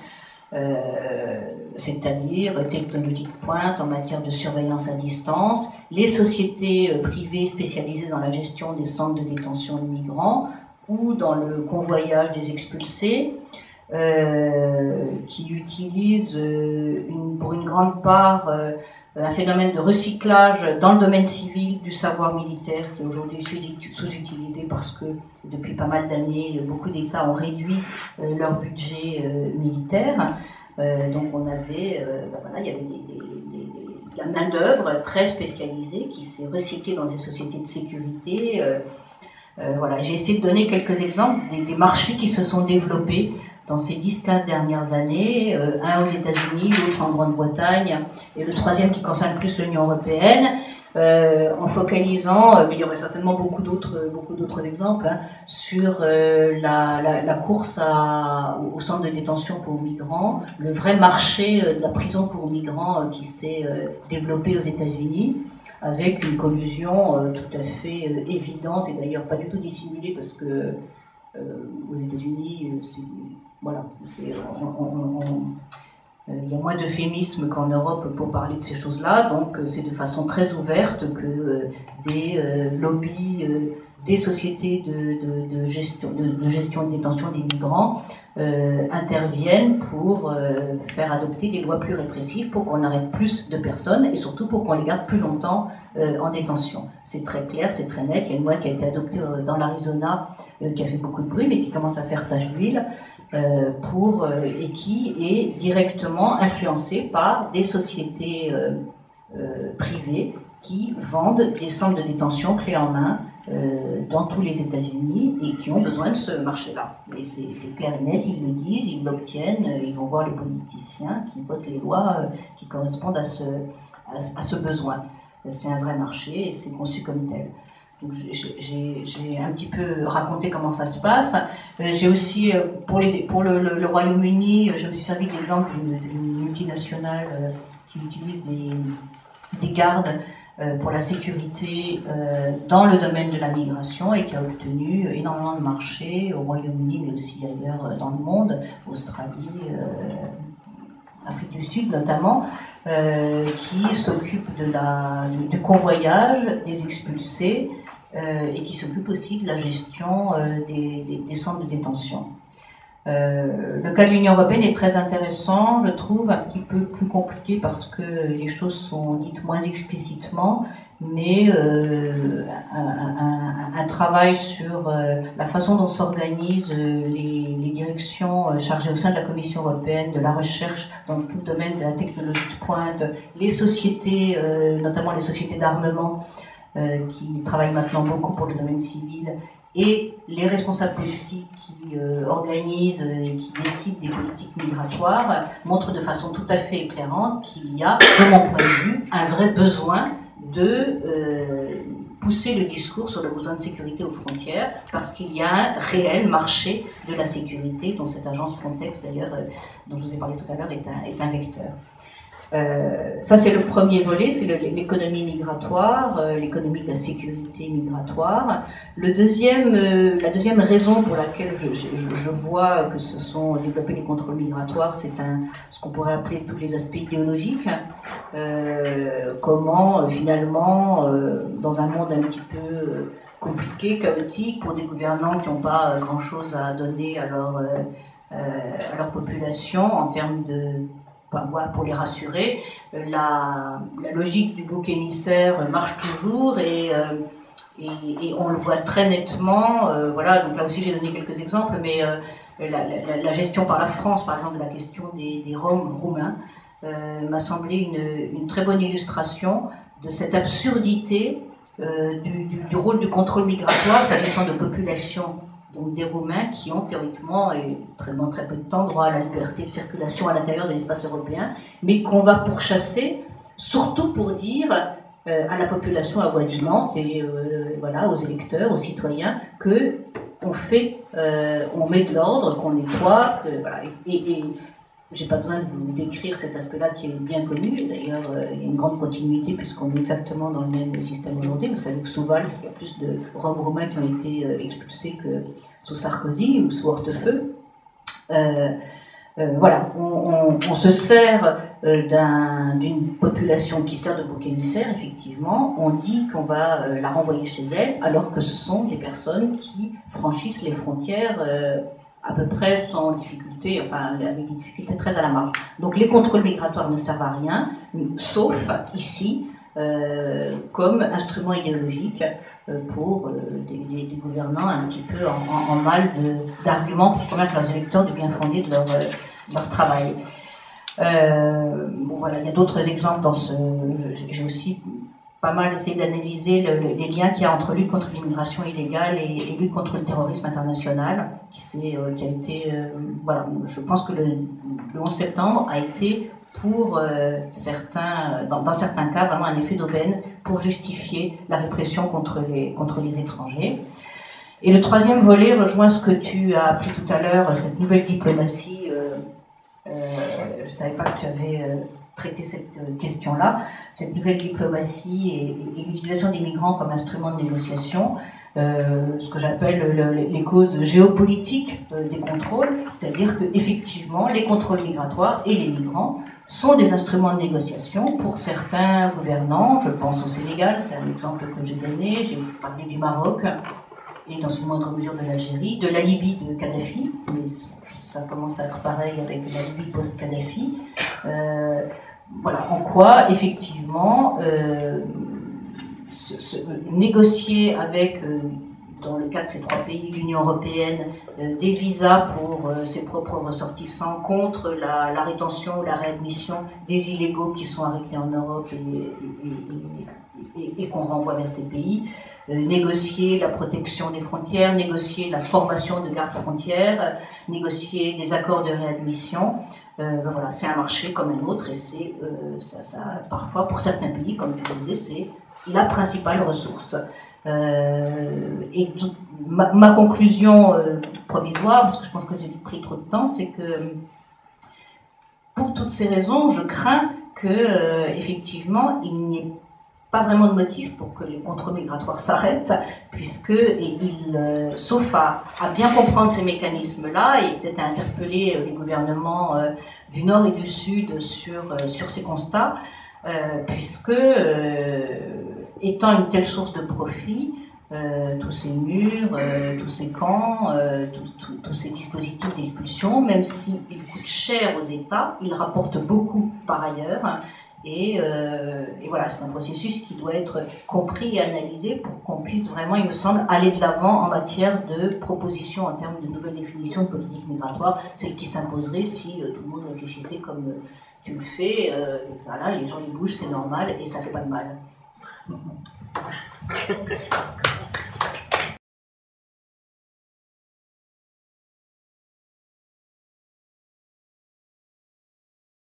Speaker 2: c'est-à-dire technologie de pointe en matière de surveillance à distance, les sociétés privées spécialisées dans la gestion des centres de détention de migrants ou dans le convoyage des expulsés, qui utilisent pour une grande part un phénomène de recyclage dans le domaine civil du savoir militaire qui est aujourd'hui sous-utilisé parce que depuis pas mal d'années, beaucoup d'États ont réduit leur budget militaire. Donc on avait, il y avait de la main-d'œuvre très spécialisée qui s'est recyclée dans des sociétés de sécurité. Voilà, j'ai essayé de donner quelques exemples des marchés qui se sont développés dans ces 10-15 dernières années, un aux États-Unis, l'autre en Grande-Bretagne, et le troisième qui concerne plus l'Union européenne, en focalisant, mais il y aurait certainement beaucoup d'autres exemples, sur la course au centre de détention pour migrants, le vrai marché de la prison pour migrants qui s'est développé aux États-Unis, avec une collusion tout à fait évidente, et d'ailleurs pas du tout dissimulée, parce que aux États-Unis, voilà, il y a moins d'euphémisme qu'en Europe pour parler de ces choses-là, donc c'est de façon très ouverte que des lobbies, des sociétés de gestion et de détention des migrants interviennent pour faire adopter des lois plus répressives pour qu'on arrête plus de personnes et surtout pour qu'on les garde plus longtemps en détention. C'est très clair, c'est très net. Il y a une loi qui a été adoptée dans l'Arizona qui a fait beaucoup de bruit mais qui commence à faire tache d'huile et qui est directement influencée par des sociétés privées qui vendent des centres de détention clés en main dans tous les États-Unis et qui ont besoin de ce marché-là. Et c'est clair et net, ils le disent, ils l'obtiennent, ils vont voir les politiciens qui votent les lois qui correspondent à ce besoin. C'est un vrai marché et c'est conçu comme tel. Donc j'ai un petit peu raconté comment ça se passe. J'ai aussi, pour le Royaume-Uni, je me suis servi de l'exemple d'une multinationale qui utilise des gardes pour la sécurité dans le domaine de la migration et qui a obtenu énormément de marchés au Royaume-Uni mais aussi ailleurs dans le monde, Australie, Afrique du Sud notamment, qui s'occupe du convoyage des expulsés et qui s'occupe aussi de la gestion des centres de détention. Le cas de l'Union européenne est très intéressant, je trouve, un petit peu plus compliqué parce que les choses sont dites moins explicitement, mais un travail sur la façon dont s'organisent les directions chargées au sein de la Commission européenne de la recherche dans tout le domaine de la technologie de pointe, les sociétés, notamment les sociétés d'armement, qui travaillent maintenant beaucoup pour le domaine civil, et les responsables politiques qui organisent et qui décident des politiques migratoires montrent de façon tout à fait éclairante qu'il y a, de mon point de vue, un vrai besoin de pousser le discours sur le besoin de sécurité aux frontières parce qu'il y a un réel marché de la sécurité dont cette agence Frontex d'ailleurs, dont je vous ai parlé tout à l'heure, est un vecteur. Ça, c'est le premier volet, c'est l'économie migratoire, l'économie de la sécurité migratoire. La deuxième raison pour laquelle je vois que se sont développés les contrôles migratoires, c'est ce qu'on pourrait appeler tous les aspects idéologiques. Comment, finalement, dans un monde un petit peu compliqué, chaotique, pour des gouvernants qui n'ont pas grand-chose à donner à leur population en termes de... pour les rassurer, la logique du bouc émissaire marche toujours et on le voit très nettement. Voilà, donc là aussi j'ai donné quelques exemples, mais la gestion par la France, par exemple, de la question des Roms roumains, m'a semblé une très bonne illustration de cette absurdité du rôle du contrôle migratoire s'agissant de populations, donc des Roumains qui ont théoriquement, et dans très peu de temps, droit à la liberté de circulation à l'intérieur de l'espace européen, mais qu'on va pourchasser, surtout pour dire à la population avoisinante et voilà, aux électeurs, aux citoyens, que on met de l'ordre, qu'on nettoie, voilà, et j'ai pas besoin de vous décrire cet aspect-là qui est bien connu. D'ailleurs, il y a une grande continuité puisqu'on est exactement dans le même système aujourd'hui. Vous savez que sous Valls, il y a plus de Roms roumains qui ont été expulsés que sous Sarkozy ou sous Hortefeux. Voilà, on se sert d'une population qui sert de bouc émissaire, effectivement. On dit qu'on va la renvoyer chez elle, alors que ce sont des personnes qui franchissent les frontières à peu près sans difficulté, enfin avec des difficultés très à la marge. Donc les contrôles migratoires ne servent à rien, sauf ici, comme instrument idéologique pour des gouvernants un petit peu en mal d'arguments pour convaincre leurs électeurs du bien fondé de leur travail. Bon, voilà, il y a d'autres exemples dans j'ai aussi pas mal essayé d'analyser les liens qu'il y a entre lutte contre l'immigration illégale et lutte contre le terrorisme international, qui a été, voilà, je pense que le 11 septembre a été pour certains, dans certains cas, vraiment un effet d'aubaine pour justifier la répression contre les étrangers. Et le troisième volet rejoint ce que tu as appelé tout à l'heure, cette nouvelle diplomatie. Je ne savais pas que tu avais traité cette question-là, cette nouvelle diplomatie et l'utilisation des migrants comme instrument de négociation, ce que j'appelle les causes géopolitiques des contrôles, c'est-à-dire qu'effectivement, les contrôles migratoires et les migrants sont des instruments de négociation pour certains gouvernants. Je pense au Sénégal, c'est un exemple que j'ai donné, j'ai parlé du Maroc et dans une moindre mesure de l'Algérie, de la Libye de Kadhafi, mais ça commence à être pareil avec la Libye post-Kadhafi. Voilà, en quoi, effectivement, négocier avec, dans le cas de ces trois pays, l'Union européenne, des visas pour ses propres ressortissants contre la rétention ou la réadmission des illégaux qui sont arrêtés en Europe et qu'on renvoie vers ces pays, négocier la protection des frontières, négocier la formation de gardes-frontières, négocier des accords de réadmission. Voilà, c'est un marché comme un autre et c'est parfois, pour certains pays, comme tu le disais, c'est la principale ressource. Et ma conclusion provisoire, parce que je pense que j'ai pris trop de temps, c'est que pour toutes ces raisons, je crains que effectivement, il n'y ait pas vraiment de motif pour que les contrôles migratoires s'arrêtent, puisque, sauf à bien comprendre ces mécanismes-là et peut-être à interpeller les gouvernements du Nord et du Sud sur ces constats, puisque, étant une telle source de profit, tous ces murs, tous ces camps, tous ces dispositifs d'expulsion, même s'ils coûtent cher aux États, ils rapportent beaucoup par ailleurs. Et voilà, c'est un processus qui doit être compris et analysé pour qu'on puisse vraiment, il me semble, aller de l'avant en matière de propositions en termes de nouvelles définitions de politique migratoire, celles qui s'imposeraient si tout le monde réfléchissait comme tu le fais. Voilà, les gens ils bougent, c'est normal et ça fait pas de mal.